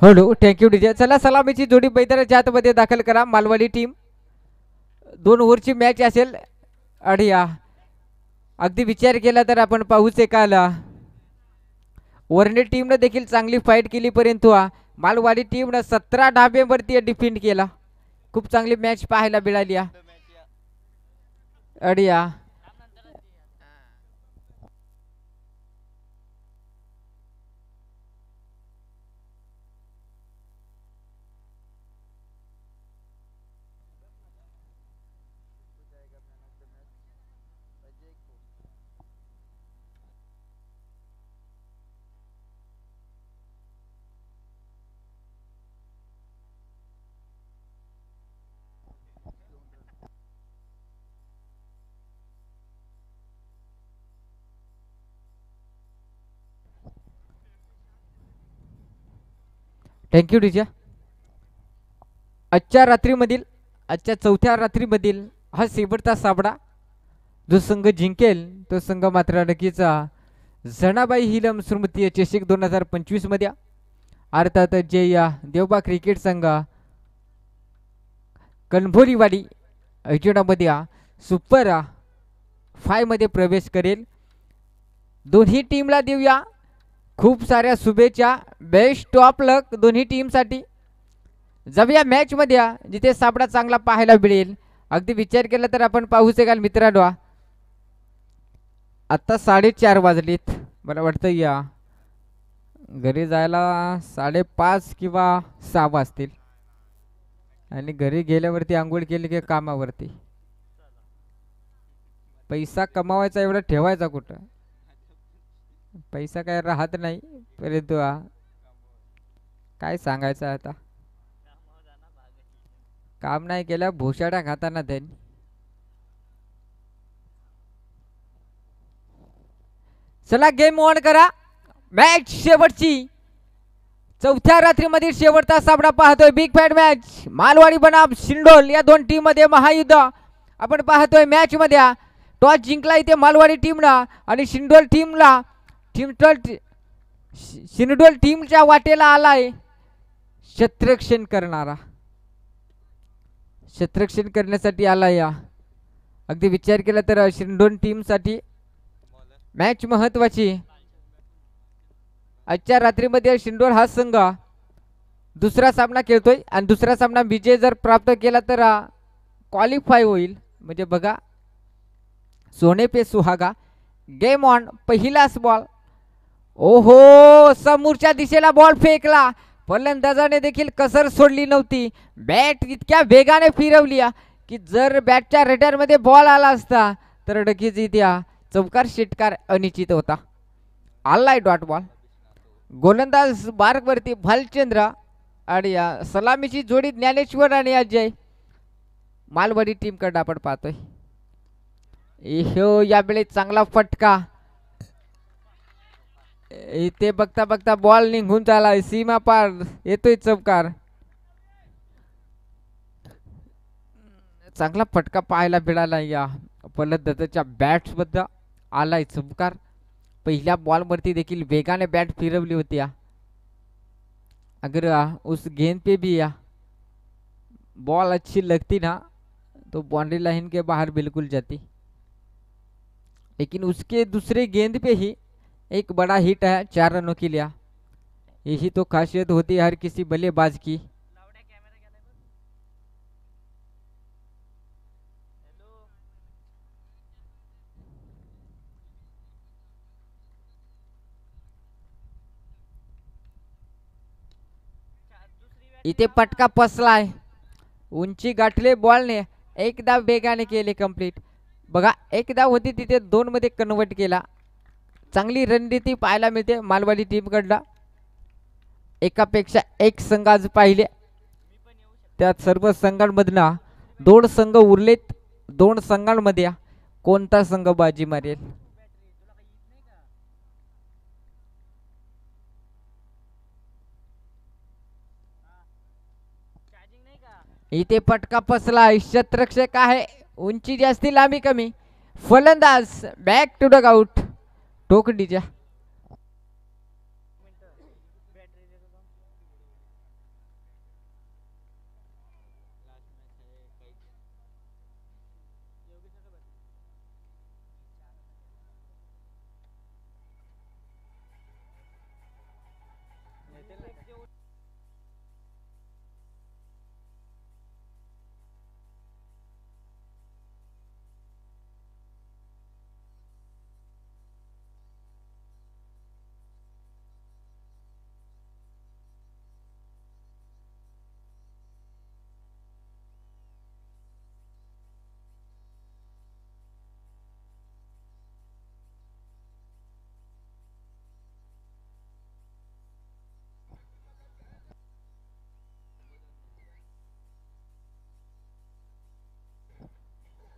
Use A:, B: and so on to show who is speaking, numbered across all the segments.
A: Hello thank you DJ. चला सलामीची जोडी मैदानाच्या आतमध्ये दाखल करा. मालवाडी टीम 2 ओव्हरची मॅच असेल. आणि अगदी विचार केला तर आपण पाहूच एकाल वरने टीमनं देखील चांगली फाईट केली, परंतु मालवाडी टीमनं 17 डाब्यांवरती डिफेंड केला. खूप चांगली मॅच पाहायला मिळाली. आणि थँक्यू डीजे. आजच्या चौथ्या रात्रीमधील हा शेवटचा सामना. जो संघ जिंकेल तो संघ मात्र नक्कीच जनाबाई हिलम स्मृती चषक 2025 मध्ये अर्थात जे देवबा क्रिकेट संघ कणभोलीवाडी अजिंठामध्ये सुपर 5 मध्ये प्रवेश करेल. दोन्ही टीमला देऊया खूप साऱ्या शुभेच्छा. बेस्ट ऑफ लक दोन्ही टीमसाठी. जाऊया मॅच मध्ये जिथे सामना चांगला पाहायला मिळेल. अगदी विचार केला तर आपण पाहू शकाल मित्रांनो, आता 4:30 वाजलेत. मला वाटतं या घरी जायला 5:30 किंवा 6 वाजतील. आणि घरी गेल्यावरती आंघोळ केली की कामावरती. पैसा कमावायचा एवढा ठेवायचा कुठं. पैसा काय राहत नाही, परंतु काय सांगायचं आता. काम नाही केल्या भोशाड्या खाताना त्यांनी. चला गेम ऑन करा. मॅच शेवटची चौथ्या रात्रीमधील शेवटचा सामना पाहतोय. बिग फॅट मॅच मालवाडी बनाम शिंडोल या दोन टीम मध्ये महायुद्ध आपण पाहतोय. मॅच मध्ये टॉस जिंकला इथे मालवाडी टीमला आणि शिंडोल टीमच्या वाटेला आलाय शत्रक्षण करणारा. शत्रक्षण करण्यासाठी आलाय. अगदी विचार केला तर शिंडोल टीमसाठी मॅच महत्वाची. आजच्या रात्रीमध्ये शिंडोल हा संघ दुसरा सामना खेळतोय आणि दुसरा सामना विजय जर प्राप्त केला तर क्वालिफाय होईल. म्हणजे बघा सोने पे सुहागा. Game on. पहिलाच बॉल. ओहो समोरच्या दिशेला बॉल फेकला. फलंदाजाने देखील कसर सोडली नव्हती. बॅट इतक्या वेगाने फिरवली की जर बॅटच्या रेडरमध्ये बॉल आला असता तर नक्कीच इथे चौकार षटकार अनिश्चित होता. आलाय डॉट बॉल. गोलंदाज मार्गवरती भालचंद्र आणि सलामीची जोडी ज्ञानेश्वर आणि अजय. मालवाडी टीम कडे आपण पाहतोय. यावेळी चांगला फटका. इथे बघता बघता बॉल निघून चालाय. सीमा पार येतोय चौकार. चांगला फटका पाहायला मिळाला. या फलंदाजाच्या बॅट्स बद्दल आलाय चौकार. पहिल्या बॉल वरती देखील वेगाने बैट फिरवली होती. अगर उस गेंद पे भी बॉल अच्छी लगती ना तो बाउंड्री लाइन के बाहर बिल्कुल जाती, लेकिन उसके दूसरे गेंद पे ही एक बड़ा हिट है 4 रनों के लिए। यही तो खासियत होती है हर किसी बल्लेबाज की। इथे पटका पसलाय, उंची गाठले बॉलने, एक धाव वेगाने केले कंप्लीट। बघा एक धाव होती तिथे 2 मध्ये कन्वर्ट केला। चांगली रणनीती पाहायला मिळते मालवाडी टीम कडला। एकापेक्षा एक संघ आज पाहिले, त्यात सर्व संघांमधना 2 संघ उरलेत। 2 संघांमध्ये कोणता संघ बाजी मारेल? इथे पटका पसला, क्षेत्ररक्षक आहे, उंची जास्ती लांबी कमी, फलंदाज बॅक टू डग आउट, टोकडीच्या।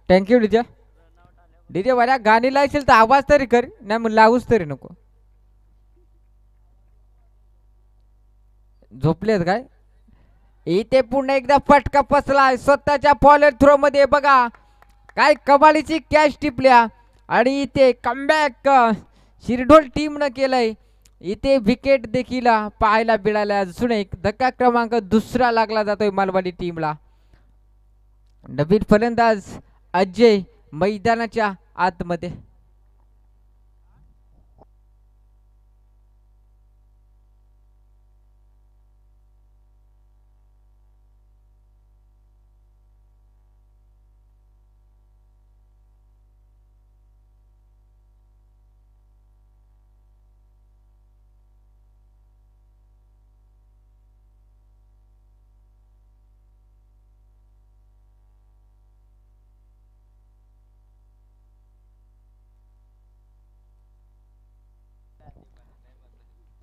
A: Thank you DJ. डीजे वाल्या गाणी लायशील तर आवाज तरी कर, नाही मग लावूच तरी नको. झोपलेत काय? इथे पुन्हा एकदा फटका पसलाय स्वतःच्या फॉलोअर थ्रो मध्ये बघा. काय कमालीची कॅच टिपल्या आणि इथे कमबॅक शिरढोल टीम न केलंय. इथे विकेट देखील पाहायला मिळाल्या. अजून एक धक्का क्रमांक दुसरा लागला जातोय मालवाडी टीमला. नवीन फलंदाज अजय मैदानाच्या आतमध्ये.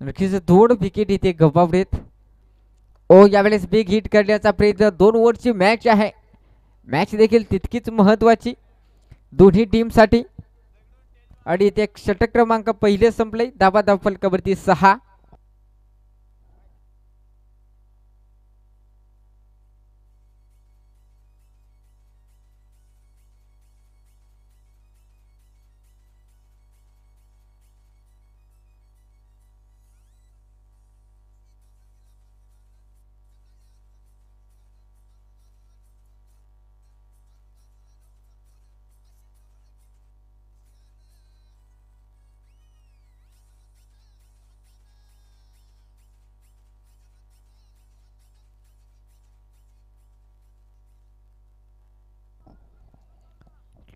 A: नक्कीच दोन विकेट इथे गमावलेत. ओ यावेळेस बिग हिट करण्याचा प्रयत्न. 2 ओव्हरची मॅच आहे. मॅच देखील तितकीच महत्वाची दोन्ही टीमसाठी. आणि इथे षटक क्रमांक पहिले संपले. धाबा फलकावरती 6.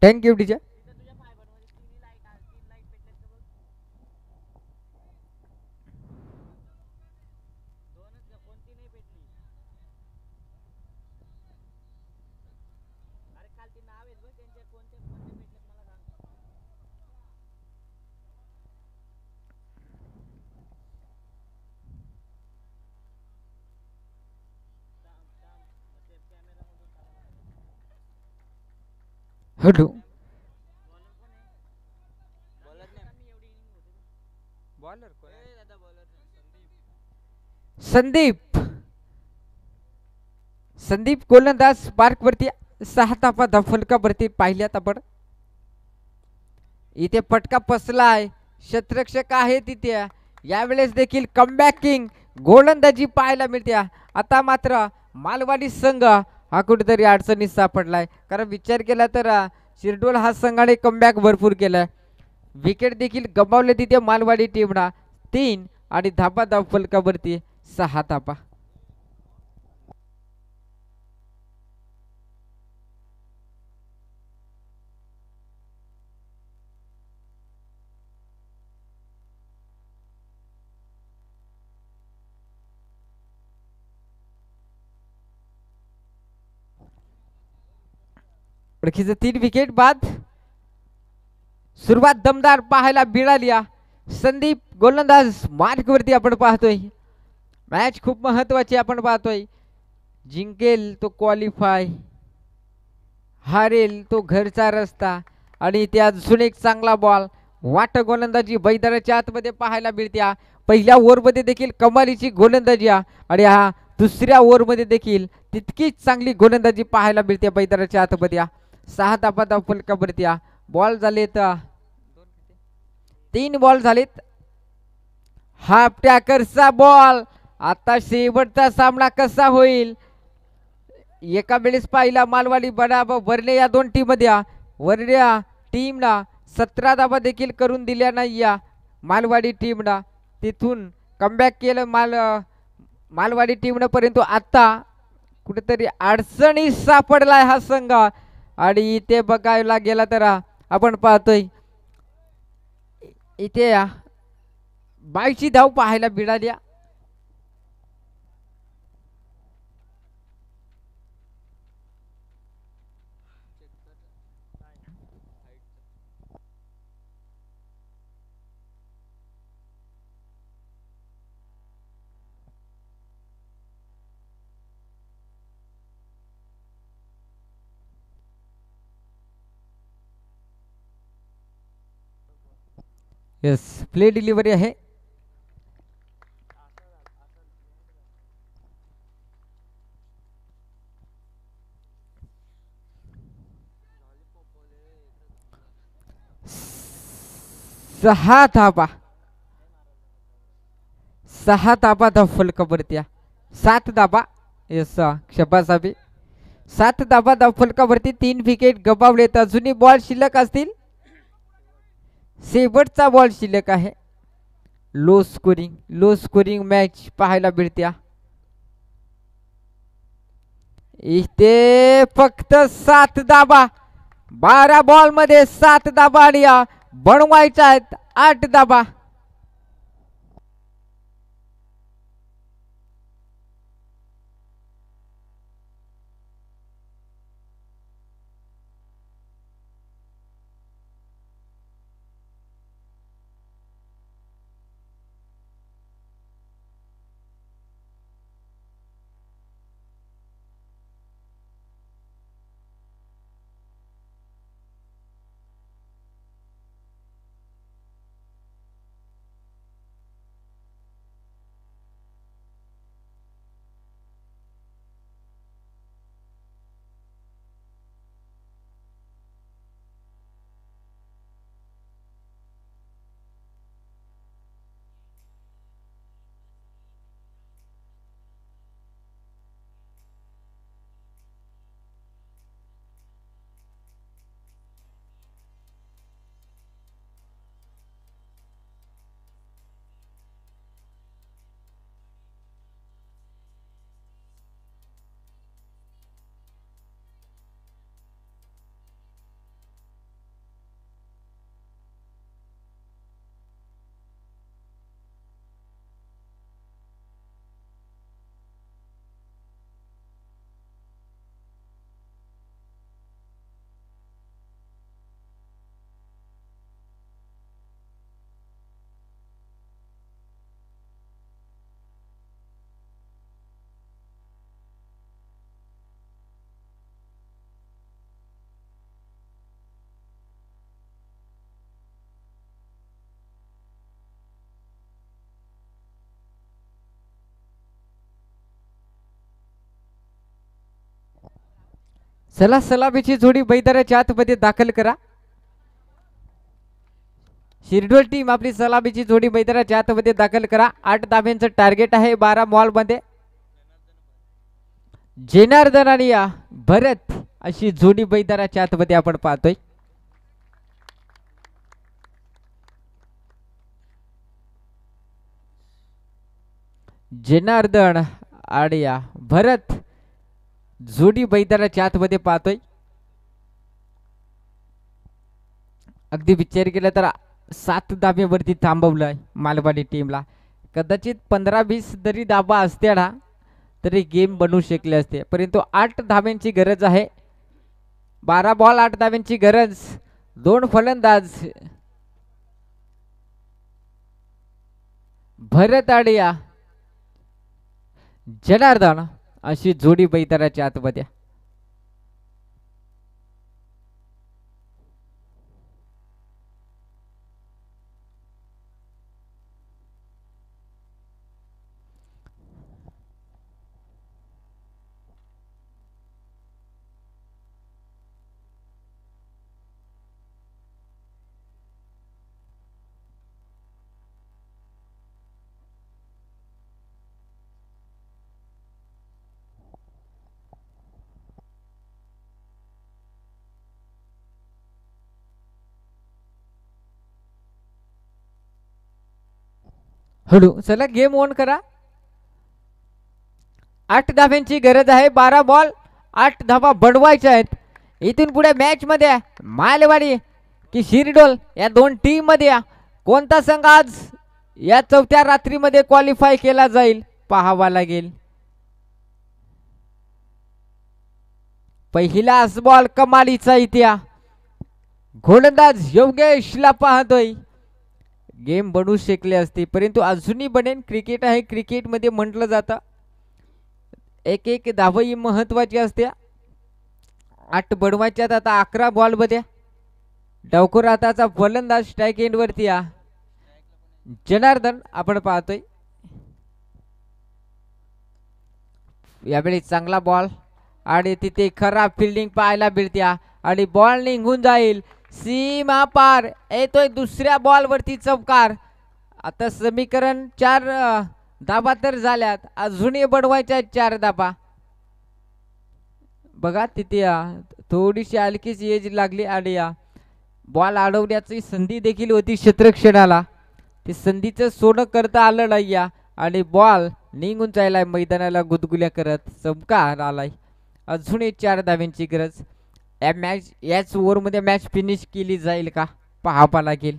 A: Thank you DJ. Hello. Sandeep. Sandeep गोलंदाज स्पार्क वरती 6 धाबा फलकावरती पाहिल्यात आपण. इथे फटका पसलाय. क्षेत्ररक्षक आहे तिथे. यावेळेस देखील कमबॅकिंग गोलंदाजी पाहायला मिळते. आता मात्र मालवाडी संघ हा कुठेतरी अडचणीत सापडलाय. कारण विचार केला तर शिरडोल हा संघाने कमबॅक भरपूर केलाय. विकेट देखील गमावले तिथे मालवाडी टीमला. 3 आणि धाबा फलकावरती 6 धाबा. ओळखीचं 3 विकेट बाद. सुरुवात दमदार पाहायला मिळाली. संदीप गोलंदाज मार्कवरती आपण पाहतोय. मॅच खूप महत्वाची आपण पाहतोय. जिंकेल तो क्वालिफाय, हारेल तो घरचा रस्ता. आणि इथे अजून एक चांगला बॉल. वाट गोलंदाजी बैदानाच्या आतमध्ये पाहायला मिळते. पहिल्या ओव्हरमध्ये देखील कमालीची गोलंदाजी आणि दुसऱ्या ओव्हरमध्ये देखील तितकीच चांगली गोलंदाजी पाहायला मिळते बैदानाच्या आतमध्ये. 6 धाबा फलकावरती बॉल झालेत 3 बॉल झालेत. हाफ टॅकरचा बॉल. आता शेवटचा सामना कसा होईल. एका वेळेस पाहिला मालवाडी बडाबा वरले या 2 टीम मध्ये. वरल्या टीमला 17 धाबा देखील करून दिल्या नाही मालवाडी टीमला. तिथून कमबॅक केलं मालवाडी टीमनं. परंतु आता कुठेतरी अडचणीत सापडलाय हा संघ. आणि इथे बघायला गेला तर आपण पाहतोय इथे 22ची धाव पाहायला मिळाली. येस, प्ले डिलिव्हरी आहे. सहा धाबा, 6 धाबा धावफलकावरती, 7 धाबा. येस, शबासाबी 7 धाबा धावफलकावरती, 3 विकेट गमावलेत. अजूनही बॉल शिल्लक असतील. शेवटचा बॉल शिल्लक आहे. लो स्कोरिंग मॅच पाहायला मिळत्या. इथे फक्त 7 धाबा, 12 बॉल मध्ये 7 धाबा आणि बनवायच्या आहेत 8 धाबा. चला, सलामीची जोडी मैदानाच्या आतमध्ये दाखल करा. शिरडोल टीम आपली सलामीची जोडी मैदानाच्या आतमध्ये दाखल करा. 8 धाब्यांचं टार्गेट आहे 12 बॉल मध्ये. जनार्दन आणि भरत अशी जोडी मैदानाच्या आतमध्ये आपण पाहतोय. जनार्दन आणि भरत जोडी मैदानाच्या आतमध्ये पाहतोय. अगदी विचार केला तर 7 धाब्यावरती थांबवलंय मालवाडी टीमला. कदाचित 15-20 जरी धाबा असत्या ना तरी गेम बनवू शकले असते, परंतु 8 धाब्यांची गरज आहे. 12 बॉल 8 धाब्यांची गरज. 2 फलंदाज भरत आणि जनार्दन अशी जोडी मैदानाच्या आतमध्ये. हळू चला, गेम ऑन करा. 8 धाब्यांची गरज आहे. 12 बॉल 8 धाबा बनवायच्या आहेत. इथून पुढे मॅच मध्ये मालवाडी की शिरडोल या दोन टीम मध्ये कोणता संघ आज या 4थ्या रात्रीमध्ये क्वालिफाय केला जाईल पाहावा लागेल. पहिला बॉल कमालीचा इतिहास. गोलंदाज योगेशला पाहतोय. गेम बनवू शकले असते, परंतु अजूनही बनेन. क्रिकेट आहे, क्रिकेटमध्ये म्हटलं जातं एक एक धाव ही महत्वाची असते. 8 बनवायच्यात. आता 11 बॉल मध्ये डावखुर हाताचा फलंदाज स्ट्राईक एंड वरती जनार्दन आपण पाहतोय यावेळी चांगला बॉल आणि तिथे खराब फिल्डिंग पाहायला मिळते आणि बॉल निघून जाईल सीमा पार येतोय दुसऱ्या बॉल वरती चौकार. आता समीकरण 4 धाबा तर झाल्यात अजूनही बनवायच्या 4 धाबा. बघा तिथे थोडीशी हलकीच एज लागली आणि बॉल अडवण्याची संधी देखील होती क्षेत्ररक्षणाला. ते संधीचं सोनं करता आलं नाही आणि बॉल निघून जायलाय मैदानाला गुदगुल्या करत चमकार आलाय. अजूनही 4 धाव्यांची गरज. याच ओव्हरमध्ये मॅच फिनिश केली जाईल का पाहावा लागेल.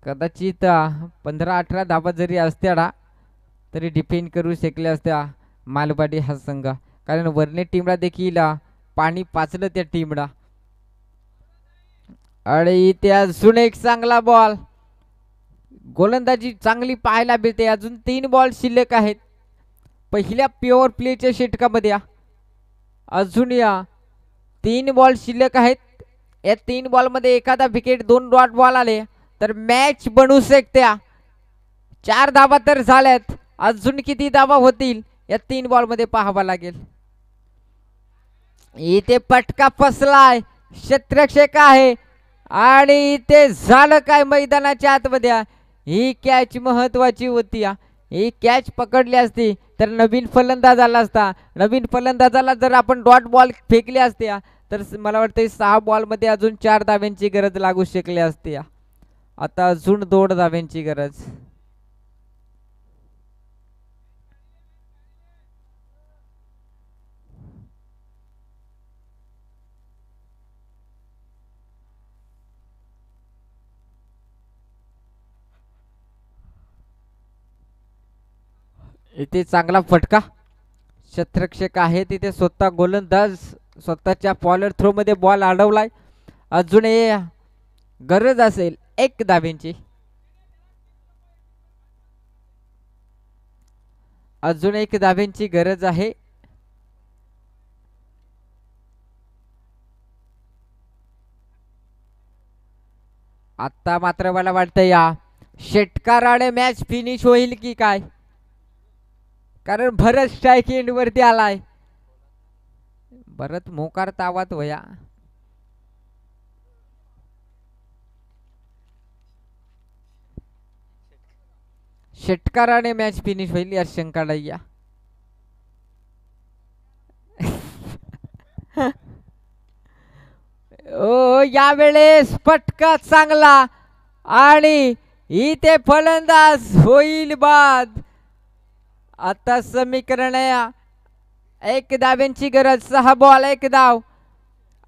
A: कदाचित 15-18 धाबा जरी असत्या ना तरी डिफेंड करू शकले असत्या मालवाडी हा संघ. कारण वरने टीमला देखील पाणी पाचलं त्या टीमला. आणि इथे अजून एक चांगला बॉल. गोलंदाजी चांगली पाहायला मिळते. अजून 3 बॉल शिल्लक आहेत पहिल्या प्युअर प्लेच्या षटकामध्ये. अजून 3 बॉल शिल्लक आहेत. या 3 बॉलमध्ये एखादा विकेट 2 डॉट बॉल आले तर मॅच बनू शकते. 4 धाबा तर झाल्यात. अजून किती धाबा होतील या 3 बॉलमध्ये पाहावा लागेल. इथे पटका फसलाय क्षेत्ररक्षक आहे आणि इथे झालं काय मैदानाच्या आतमध्ये. ही कॅच महत्वाची होती. ही कॅच पकडली असती तर नवीन फलंदाज आला असता. नवीन फलंदाजाला जर आपण डॉट बॉल फेकले असते तर मला वाटतं 6 बॉलमध्ये अजून 4 धाव्यांची गरज लागू शकली असते. आता अजून 2 धाव्यांची गरज. इथे चांगला फटका. क्षेत्ररक्षक आहे तिथे स्वतः गोलंदाज स्वतःच्या फॉलोअर थ्रो मध्ये बॉल अडवलाय. अजून गरज असेल 1 धाव्यांची. अजून 1 धाव्यांची गरज आहे. आता मात्र मला वाटतं षटकाराने मॅच फिनिश होईल की काय. कारण भरत स्ट्राईक एंड वरती आलाय. भरत मोकार तावात वया. षटकाराने मॅच फिनिश होईल या शंका नाही. ओ यावेळेस फटका चांगला आणि इथे फलंदाज होईल बाद. आता समीकरण 1 धाव्यांची गरज. 6 बॉल 1 धाव.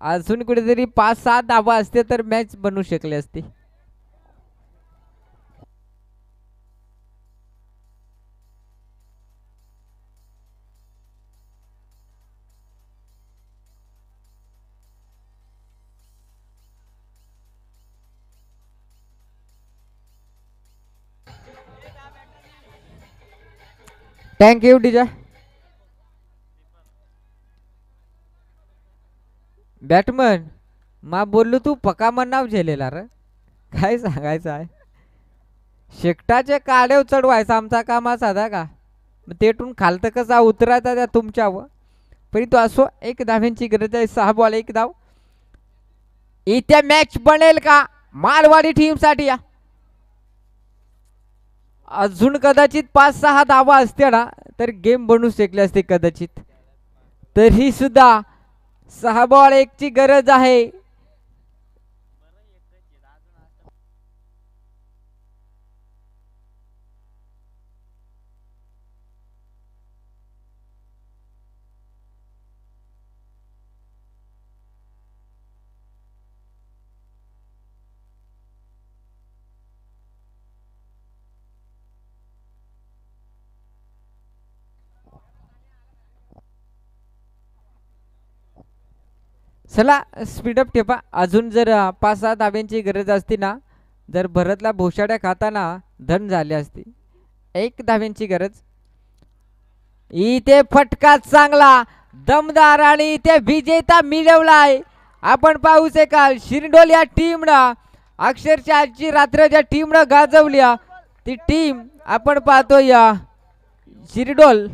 A: अजून कुठेतरी 5-6 धावा असते तर मॅच बनू शकले असते. Thank you DJ. बॅटमन मा बोललो तू पका मन नाव झेलेला र. काय सांगायचं आहे. शेकटाचे काढेव चढवायचा आमचा कामा साधा का. तेटून खालतं कसा उतरायचा त्या तुमच्यावर. परंतु असो 1 धाव्यांची गरज आहे. 6 बॉल 1 धाव. इथे मॅच बनेल का मालवाडी टीम साठी. अजून कदाचित 5-6 धावा असते ना तर गेम बनू शकले असते कदाचित. तरी सुद्धा 6 बॉल 1 ची गरज आहे. चला स्पीडअप ठेवा. अजून जर 5-6 धाब्यांची गरज असती ना जर भरतला भोशाड्या खाताना धन झाले असते. 1 धाव्यांची गरज. इथे फटका चांगला दमदार आणि इथे विजेता मिळवलाय. आपण पाहू शकाल शिरडोल या टीमनं अक्षरशः आजची रात्र ज्या टीमनं गाजवली ती टीम आपण पाहतो या शिरडोल